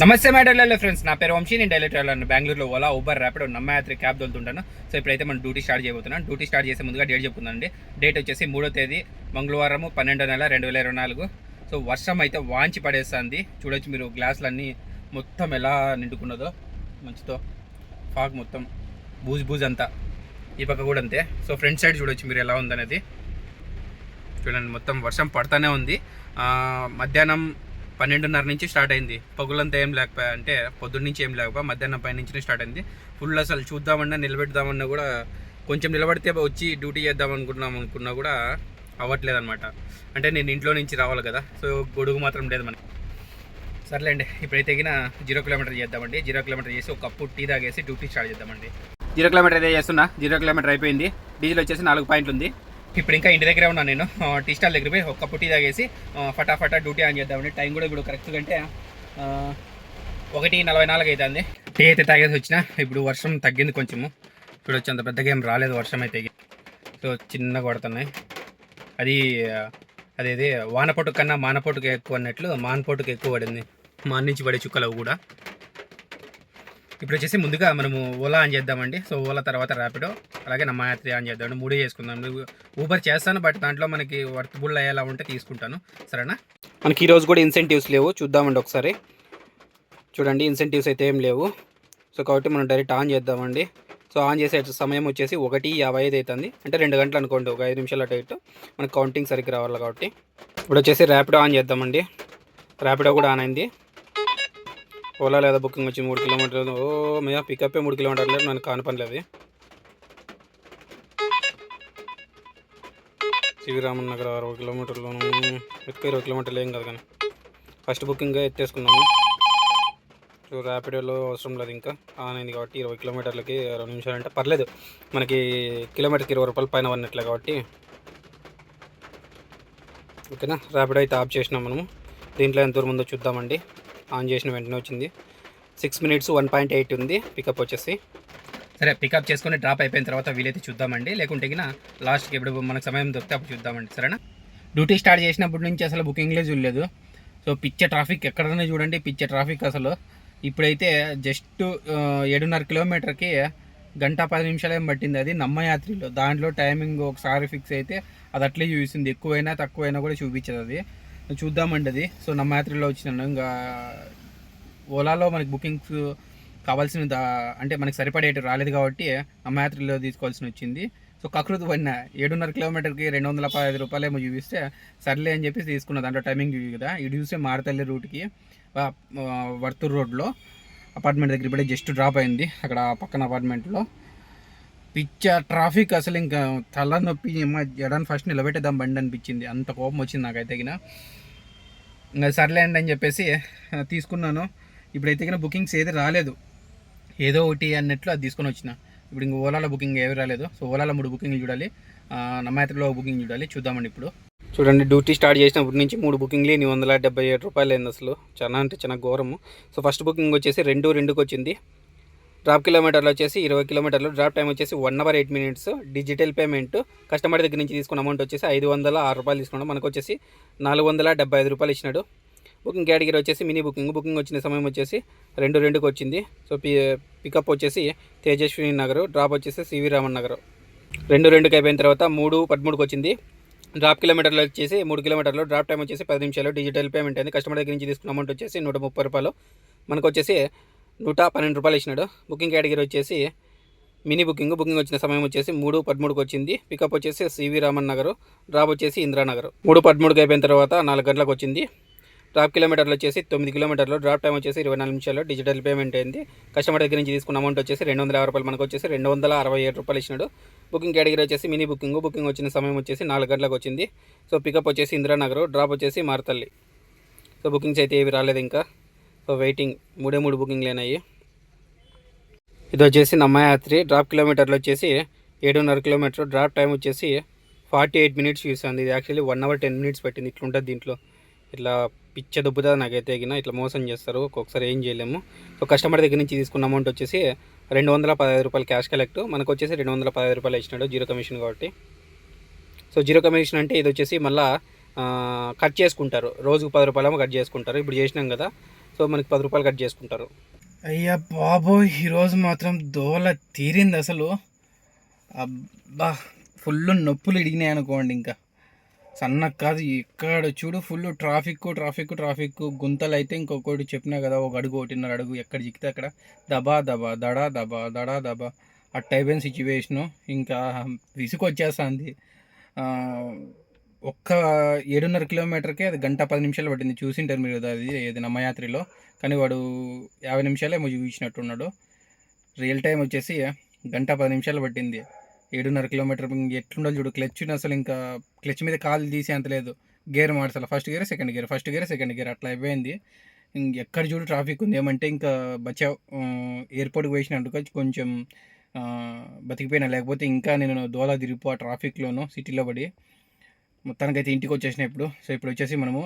నమస్తే my daily friends, నా పేరు వంశీ. నేను డైలీ ట్రావెలర్ బెంగళూరులో ఓలా, ఊబర్, ర్యాపిడో, నమ్మయాత్రి క్యాబ్ తోలుతుంటాను. సో ఇప్పుడైతే మనం డ్యూటీ స్టార్ట్ చేయబోతున్నాం. డ్యూటీ స్టార్ట్ చేసే ముందుగా డేట్ చెప్పుకుందండి. డేట్ వచ్చేసి 3వ తేదీ మంగళవారం 12వ నెల 2024. సో వర్షం అయితే వాంచి పడేస్తుంది. చూడొచ్చు మీరు, గ్లాసులన్నీ మొత్తం ఎలా నిండుకున్నదో మంచుతో. ఫాగ్ మొత్తం బూజ్ అంతా. ఈ పక్క కూడా అంతే. సో ఫ్రంట్ సైడ్ చూడొచ్చు మీరు ఎలా ఉందనేది. చూడండి, మొత్తం వర్షం పడుతూనే ఉంది. మధ్యాహ్నం 12:30 నుంచి స్టార్ట్ అయింది. పగులంతా ఏం లేకపోయా, అంటే పొద్దున్న నుంచి ఏం లేకపోయా, మధ్యాహ్నం పై నుంచి స్టార్ట్ అయింది. ఫుల్ అసలు చూద్దామన్నా, నిలబెడదామన్నా కూడా, కొంచెం నిలబడితే వచ్చి డ్యూటీ చేద్దాం అనుకున్నా కూడా అవ్వట్లేదు అనమాట. అంటే నేను ఇంట్లో నుంచి రావాలి కదా, సో గొడుగు మాత్రం లేదు మనకి. సర్లేండి, ఇప్పుడైతే 0 కిలోమీటర్ చేద్దామండి. 0 కిలోమీటర్ చేసి ఒక కప్పు టీ తాగేసి డ్యూటీ స్టార్ట్ చేద్దామండి. 0 కిలోమీటర్ అయితే చేస్తున్నా. 0 కిలోమీటర్ అయిపోయింది. డీజిల్ వచ్చేసి 4 పాయింట్లు ఉంది. ఇప్పుడు ఇంకా ఇంటి దగ్గరే ఉన్నాను నేను. టీ స్టాల్ దగ్గర పోయి ఒక కప్పు టీ తాగేసి ఫటాఫటా డ్యూటీ ఆన్ చేద్దామండి. టైం కూడా ఇప్పుడు కరెక్ట్గా అంటే 1:44 అవుతుంది. టీ అయితే తాగేసి వచ్చిన. ఇప్పుడు వర్షం తగ్గింది కొంచెము. ఇప్పుడు వచ్చి అంత పెద్దగా ఏం రాలేదు వర్షం అయితే. సో చిన్నగా కొడుతున్నాయి. అదేది వానపోటు కన్నా మానపోటుకు ఎక్కువ అన్నట్లు మానపోటుకు ఎక్కువ పడింది. మాన నుంచి పడే చుక్కలు కూడా. ఇప్పుడు వచ్చేసి ముందుగా మనము ఓలా ఆన్ చేద్దామండి. సో ఓలా తర్వాత ర్యాపిడో, అలాగే నమ్మయాత్రి ఆన్ చేద్దామండి. 3 చేసుకుందాం. ఊబర్ చేస్తాను, బట్ దాంట్లో మనకి వర్తబుల్ అయ్యేలా ఉంటే తీసుకుంటాను, సరేనా? మనకి ఈరోజు కూడా ఇన్సెంటివ్స్ లేవు, చూద్దామండి ఒకసారి. చూడండి, ఇన్సెంటివ్స్ అయితే ఏం లేవు. సో కాబట్టి మనం డైరెక్ట్ ఆన్ చేద్దామండి. సో ఆన్ చేసే సమయం వచ్చేసి 1:55 అవుతుంది. అంటే 2 గంటలు అనుకోండి, ఒక 5 నిమిషాలు అటు ఇటు మనకు కౌంటింగ్ సరిగ్గా రావాలి కాబట్టి. ఇప్పుడు వచ్చేసి ర్యాపిడో ఆన్ చేద్దామండి. ర్యాపిడో కూడా ఆన్ అయింది. ఓలా లేదా బుకింగ్ వచ్చి 3 కిలోమీటర్లు. ఓ మయా, పికప్ 3 కిలోమీటర్లు, నన్ను కాని పని లేదు. సివి రామన్ నగర్ 60 కిలోమీటర్లోను, ఎక్కువ 20 కిలోమీటర్లు ఏం కాదు కానీ ఫస్ట్ బుకింగ్గా ఎత్తేసుకున్నాము. సో ర్యాపిడోలో అవసరం లేదు, ఇంకా ఆన్ అయింది కాబట్టి 20 కిలోమీటర్లకి 2 నిమిషాలు అంటే పర్లేదు. మనకి కిలోమీటర్కి 20 రూపాయలు పైన పడినట్లే కాబట్టి ఓకేనా. ర్యాపిడో అయితే ఆఫ్ చేసినాం మనము. దీంట్లో ఎంత దూరం ఉందో చూద్దామండి. ఆన్ చేసిన వెంటనే వచ్చింది 6 minutes 1.8 ఉంది పికప్ వచ్చేసి. సరే, పికప్ చేసుకుని డ్రాప్ అయిపోయిన తర్వాత వీలైతే చూద్దామండి. లేకుంటే లాస్ట్కి ఎప్పుడు మనకు సమయం దొరికితే అప్పుడు చూద్దామండి, సరేనా? డ్యూటీ స్టార్ట్ చేసినప్పటి నుంచి అసలు బుకింగ్లే చూడలేదు. సో పిచ్చ ట్రాఫిక్, ఎక్కడైనా చూడండి పిచ్చ ట్రాఫిక్ అసలు. ఇప్పుడైతే జస్ట్ 7.5 కిలోమీటర్కి 1:10 నిమిషాలు ఏం పట్టింది. అది నమ్మయాత్రిలో. దాంట్లో టైమింగ్ ఒకసారి ఫిక్స్ అయితే అది అట్లే చూపిస్తుంది. ఎక్కువైనా తక్కువైనా కూడా చూపించదు అది. చూద్దామండి అది. సో నమ్మయాత్రిలో వచ్చినాను. ఇంకా ఓలాలో మనకి బుకింగ్స్ కావాల్సిన అంటే మనకి సరిపడేటి రాలేదు కాబట్టి నమ్మయాత్రిలో తీసుకోవాల్సి వచ్చింది. సో కకృతి పడిన 7.5 కిలోమీటర్కి 215 రూపాయలు ఏమో చూపిస్తే సర్లే అని చెప్పి తీసుకున్న. దాంట్లో టైమింగ్ కదా. ఇటు చూస్తే మారతల్లి రూట్కి వర్తూర్ రోడ్లో అపార్ట్మెంట్ దగ్గర ఇప్పుడే జస్ట్ డ్రాప్ అయింది. అక్కడ పక్కన అపార్ట్మెంట్లో పిచ్చ ట్రాఫిక్ అసలు. ఇంకా తల నొప్పి, జడాన్ని ఫస్ట్ నిలబెట్టేద్దాం బండి అనిపించింది. అంత కోపం వచ్చింది నాకైతే. ఇంకా సర్లేండి అని చెప్పేసి తీసుకున్నాను. ఇప్పుడైతే బుకింగ్స్ ఏది రాలేదు, ఏదో ఒకటి అన్నట్లు అది తీసుకొని వచ్చిన. ఇప్పుడు ఇంక ఓలాలో బుకింగ్ ఏవి రాలేదు. సో ఓలాలో 3 బుకింగ్లు చూడాలి, నమ్మయాత్రలో బుకింగ్ చూడాలి. చూద్దామండి ఇప్పుడు. చూడండి, డ్యూటీ స్టార్ట్ చేసినప్పటి నుంచి 3 బుకింగ్లు 877 రూపాయలు అయింది. అసలు చాలా అంటే చాలా ఘోరము. సో ఫస్ట్ బుకింగ్ వచ్చేసి 2:02కి వచ్చింది. డ్రాప్ కిలోమీటర్లు వచ్చేసి 20 కిలోమీటర్లు. డ్రాప్ టైం వచ్చేసి 1 hour 8 minutes. Digital payment customer దగ్గర నుంచి తీసుకున్న అమౌంట్ వచ్చేసి 506 రూపాయలు తీసుకున్నాడు. మనకు వచ్చేసి 475 రూపాయలు ఇచ్చినాడు. బుకింగ్ కేటగిరీ వచ్చేసి మినీ బుకింగ్. బుకింగ్ వచ్చిన సమయం వచ్చేసి 2:02కి వచ్చింది. సో పికప్ వచ్చేసి తేజస్విని నగర్, డ్రాప్ వచ్చేసి సివి రామన్ నగర్. 2:02కి అయిపోయిన తర్వాత 3:13కి వచ్చింది. డ్రాప్ కిలోమీటర్లు వచ్చేసి 3 కిలోమీటర్లు. డ్రాప్ టైం వచ్చేసి 10 నిమిషాలు. డిజిటల్ పేమెంట్ అయింది. కస్టమర్ దగ్గర నుంచి తీసుకున్న అమౌంట్ వచ్చేసి 130 రూపాయలు. మనకు వచ్చేసి 112 రూపాయలు ఇచ్చినాడు. బుకింగ్ కేటగిరీ వచ్చేసి మినీ బుకింగ్. బుకింగ్ వచ్చిన సమయం వచ్చేసి 3:13కి వచ్చింది. పికప్ వచ్చేసి సివి రామన్ నగర్, డ్రాప్ వచ్చేసి ఇంద్రానగర్. 3:13కి అయిపోయిన తర్వాత 4 గంటలకు వచ్చింది. డ్రాప్ కిలోమీటర్లు వచ్చేసి 9 కిలోమీటర్లు. డ్రాప్ టైం వచ్చేసి 24 నిమిషాలు. డిజిటల్ పేమెంట్ అయింది. కస్టమర్ దగ్గర నుంచి తీసుకున్న అమౌంట్ వచ్చేసి 250 రూపాయలు. మనకు వచ్చేసి 267 రూపాయలు ఇచ్చినాడు. బుకింగ్ కేటగిరీ వచ్చేసి మినీ బుకింగ్. బుకింగ్ వచ్చిన సమయం వచ్చేసి 4 గంటలకు వచ్చింది. సో పికప్ వచ్చేసి ఇంద్రానగర్, డ్రాప్ వచ్చేసి మారతల్లి. సో బుకింగ్స్ అయితే ఏవి రాలేదు ఇంకా. So waiting. 3 బుకింగ్లు అయినాయి. ఇది వచ్చేసి నమ్మయాత్రి. డ్రాప్ కిలోమీటర్లు వచ్చేసి 7.5 కిలోమీటర్. డ్రాప్ టైం వచ్చేసి 48 minutes చూస్తుంది. ఇది యాక్చువల్లీ 1 hour 10 minutes పట్టింది. ఇట్లుంటుంది దీంట్లో. ఇట్లా పిచ్చ దొబ్బుతుంది నాకైతే. ఇట్లా మోసం చేస్తారు, ఒక్కొక్కసారి ఏం చేయలేము. సో కస్టమర్ దగ్గర నుంచి తీసుకున్న అమౌంట్ వచ్చేసి 215 రూపాయలు క్యాష్ కలెక్ట్. మనకు వచ్చేసి 215 రూపాయలు ఇచ్చినాడు, 0 కమిషన్ కాబట్టి. సో 0 కమిషన్ అంటే ఇది వచ్చేసి మళ్ళీ కట్ చేసుకుంటారు. రోజుకు 10 రూపాయలేమో కట్ చేసుకుంటారు. ఇప్పుడు చేసినాం కదా. సో సో మనకి 10 రూపాయలు కట్ చేసుకుంటారు. అయ్యా బాబోయ్, ఈరోజు మాత్రం దోల తీరింది అసలు. అబ్బా, ఫుల్ నొప్పులు ఇడిగినాయి అనుకోండి. ఇంకా సన్నకు కాదు, ఇక్కడ చూడు ఫుల్ ట్రాఫిక్ గుంతలు అయితే ఇంకొకటి చెప్పినా కదా, ఒక అడుగు 1.5 అడుగు ఎక్కడ చిక్కితే అక్కడ దబా దబా దడా దబా దడా దబా అట్ అయిపోయిన సిచ్యువేషను. ఇంకా విసుగు వచ్చేస్తుంది. ఒక్క 7.5 కిలోమీటర్కే అది 1:10 పట్టింది. చూసింటారు మీరు అది ఏది నమ్మయాత్రిలో. కానీ వాడు 50 నిమిషాలే చూపించినట్టున్నాడు. రియల్ టైం వచ్చేసి 1:10 పట్టింది. 7.5 కిలోమీటర్. ఎట్లుండాలి చూడు, క్లచ్ అసలు ఇంకా క్లచ్ మీద కాలు తీసే అంత లేదు. గేర్ మార్చాలి, ఫస్ట్ గేర్ సెకండ్ గేర్ అట్లా అయిపోయింది. ఎక్కడ చూడు ట్రాఫిక్ ఉంది. ఏమంటే ఇంకా బచావ్ ఎయిర్పోర్ట్కి వేసినట్టుగా కొంచెం బతికిపోయినా, లేకపోతే ఇంకా నేను దోలా తిరిగిపో ఆ ట్రాఫిక్లోనూ సిటీలో పడి. మొత్తానికైతే ఇంటికి వచ్చేసినా ఇప్పుడు. సో ఇప్పుడు వచ్చేసి మనము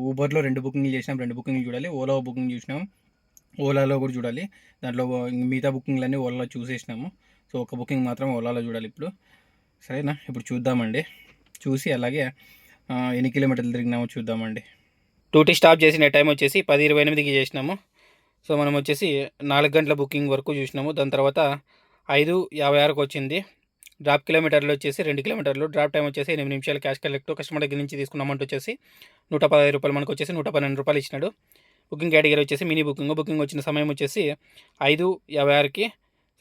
ఊబర్లో 2 బుకింగ్లు చేసినాం, 2 బుకింగ్లు చూడాలి. ఓలా బుకింగ్ చూసినాం, ఓలాలో కూడా చూడాలి. దాంట్లో మిగతా బుకింగ్లన్నీ ఓలాలో చూసేసినాము. సో ఒక బుకింగ్ మాత్రం ఓలాలో చూడాలి ఇప్పుడు. సరేనా, ఇప్పుడు చూద్దామండి. చూసి అలాగే ఎన్ని కిలోమీటర్లు తిరిగినామో చూద్దామండి. డ్యూటీ స్టాప్ చేసిన టైం వచ్చేసి 10:28కి చేసినాము. సో మనం వచ్చేసి 4 గంటల బుకింగ్ వరకు చూసినాము. దాని తర్వాత 5:56కి వచ్చింది. డ్రాప్ కిలోమీటర్లు వచ్చేసి 2 కిలోమీటర్లు. డ్రాప్ టైం వచ్చేసి 8 నిమిషాలు. క్యాష్ కలెక్ట్ కస్టమర్ దగ్గర నుంచి తీసుకున్న అమౌంట్ వచ్చేసి 115 రూపాయలు. మనకు వచ్చేసి 112 రూపాయలు ఇచ్చినాడు. బుకింగ్ కేటగిరీ వచ్చేసి మినీ బుకింగ్ వచ్చిన సమయం వచ్చేసి 5:56కి.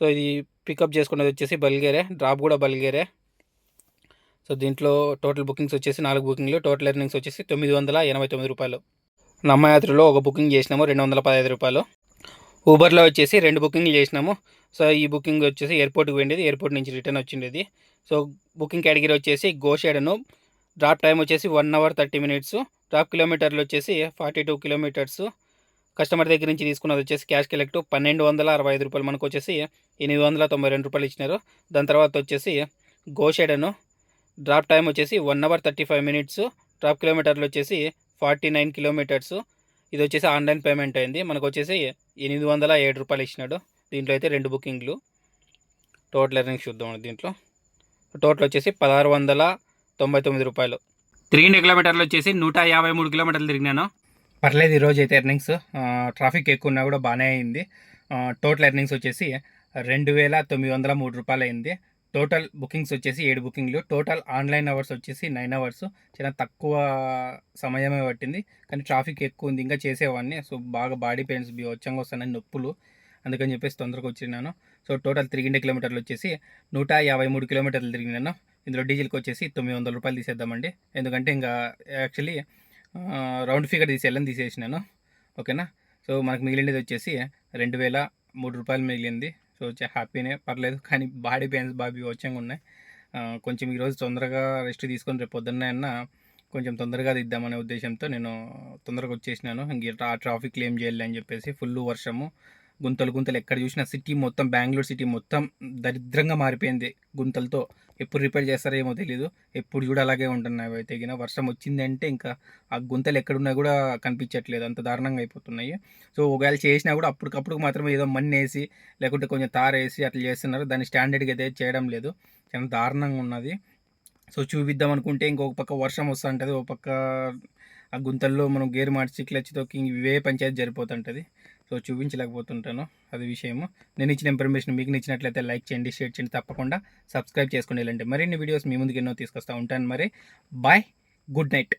సో ఇది పికప్ చేసుకున్నది వచ్చేసి బల్గేరే, డ్రాప్ కూడా బల్గేరే. సో దీంట్లో టోటల్ బుకింగ్స్ వచ్చేసి 4 బుకింగ్లు. టోటల్ ఎర్నింగ్స్ వచ్చేసి 989 రూపాయలు. నమ్మయాత్రలో ఒక బుకింగ్ చేసినాము, 215 రూపాయలు. ఊబర్లో వచ్చేసి 2 బుకింగ్లు చేసినాము. సో ఈ బుకింగ్ వచ్చేసి ఎయిర్పోర్ట్కి వెళ్ళేది, ఎయిర్పోర్ట్ నుంచి రిటర్న్ వచ్చిండేది. సో బుకింగ్ కేటగిరీ వచ్చేసి గోషేడను. డ్రాప్ టైం వచ్చేసి 1 అవర్ 30 మినిట్స్. డ్రాప్ కిలోమీటర్లు వచ్చేసి 42 కిలోమీటర్స్. కస్టమర్ దగ్గర నుంచి తీసుకున్నది వచ్చేసి క్యాష్ కలెక్ట్ 1265 రూపాయలు. మనకు వచ్చేసి 892 రూపాయలు ఇచ్చినారు. దాని తర్వాత వచ్చేసి గోషేడను. డ్రాప్ టైం వచ్చేసి 1 అవర్ 35 మినిట్స్. డ్రాప్ కిలోమీటర్లు వచ్చేసి 49 కిలోమీటర్స్. ఇది వచ్చేసి ఆన్లైన్ పేమెంట్ అయింది. మనకు వచ్చేసి 807 రూపాయలు ఇచ్చినాడు. దీంట్లో అయితే 2 బుకింగ్లు. టోటల్ ఎర్నింగ్స్ చూద్దాం. దీంట్లో టోటల్ వచ్చేసి 1699 రూపాయలు. 300 కిలోమీటర్లు వచ్చేసి 153 కిలోమీటర్లు తిరిగినాను. పర్లేదు ఈరోజు అయితే ఎర్నింగ్స్. ట్రాఫిక్ ఎక్కువ ఉన్నా కూడా బాగానే అయింది. టోటల్ ఎర్నింగ్స్ వచ్చేసి 2903 రూపాయలు అయింది. టోటల్ బుకింగ్స్ వచ్చేసి 7 బుకింగ్లు. టోటల్ ఆన్లైన్ అవర్స్ వచ్చేసి 9 అవర్స్. చాలా తక్కువ సమయమే పట్టింది, కానీ ట్రాఫిక్ ఎక్కువ ఉంది. ఇంకా చేసేవాడిని. సో బాగా బాడీ పెయిన్స్ వచ్చంగా వస్తున్నాయి, నొప్పులు. అందుకని చెప్పేసి తొందరగా వచ్చినాను. సో టోటల్ 300 కిలోమీటర్లు వచ్చేసి 153 కిలోమీటర్లు తిరిగినాను. ఇందులో డీజిల్కి వచ్చేసి 900 రూపాయలు తీసేద్దామండి. ఎందుకంటే ఇంకా యాక్చువల్లీ రౌండ్ ఫిగర్ తీసేసినాను. ఓకేనా. సో మనకు మిగిలినది వచ్చేసి 2003 రూపాయలు మిగిలింది. సో వచ్చే హ్యాపీనే, పర్లేదు. కానీ బాడీ పెయిన్స్ వచ్చంగా ఉన్నాయి. కొంచెం ఈరోజు తొందరగా రెస్ట్ తీసుకొని రేపు పొద్దున్నే అన్న కొంచెం తొందరగా దిద్దామనే ఉద్దేశంతో నేను తొందరగా వచ్చేసినాను. ఇంక ఆ ట్రాఫిక్లో ఏం చేయాలి అని చెప్పేసి. ఫుల్ వర్షము, గుంతలు ఎక్కడ చూసినా. సిటీ మొత్తం, బెంగళూరు సిటీ మొత్తం దరిద్రంగా మారిపోయింది గుంతలతో. ఎప్పుడు రిపేర్ చేస్తారో ఏమో తెలీదు. ఎప్పుడు చూడ అలాగే ఉంటున్నాయి. అవి తెగిన వర్షం వచ్చిందంటే ఇంకా ఆ గుంతలు ఎక్కడున్నా కూడా కనిపించట్లేదు, అంత దారుణంగా అయిపోతున్నాయి. సో ఒకవేళ చేసినా కూడా అప్పటికప్పుడు మాత్రమే ఏదో మన్ను వేసి లేకుంటే కొంచెం తారేసి అట్లా చేస్తున్నారు. దాన్ని స్టాండర్డ్గా అయితే చేయడం లేదు. చాలా దారుణంగా ఉన్నది. సో చూపిద్దాం అనుకుంటే ఇంకొక పక్క వర్షం వస్తూ ఉంటుంది, ఒక పక్క ఆ గుంతల్లో మనం గేర్ మార్చి క్లచ్ తొక్కి ఇవే పంచాయతీ జరిపోతుంటుంది. సో చూపించలేకపోతుంటాను, అది విషయము. నేను ఇచ్చిన ఇన్ఫర్మేషన్ మీకు నచ్చినట్లయితే లైక్ చేయండి, షేర్ చేయండి, తప్పకుండా సబ్స్క్రైబ్ చేసుకోండి. ఇలాంటి మరిన్ని వీడియోస్ మీ ముందుకు ఎన్నో తీసుకొస్తూ ఉంటాను. మరి బాయ్, గుడ్ నైట్.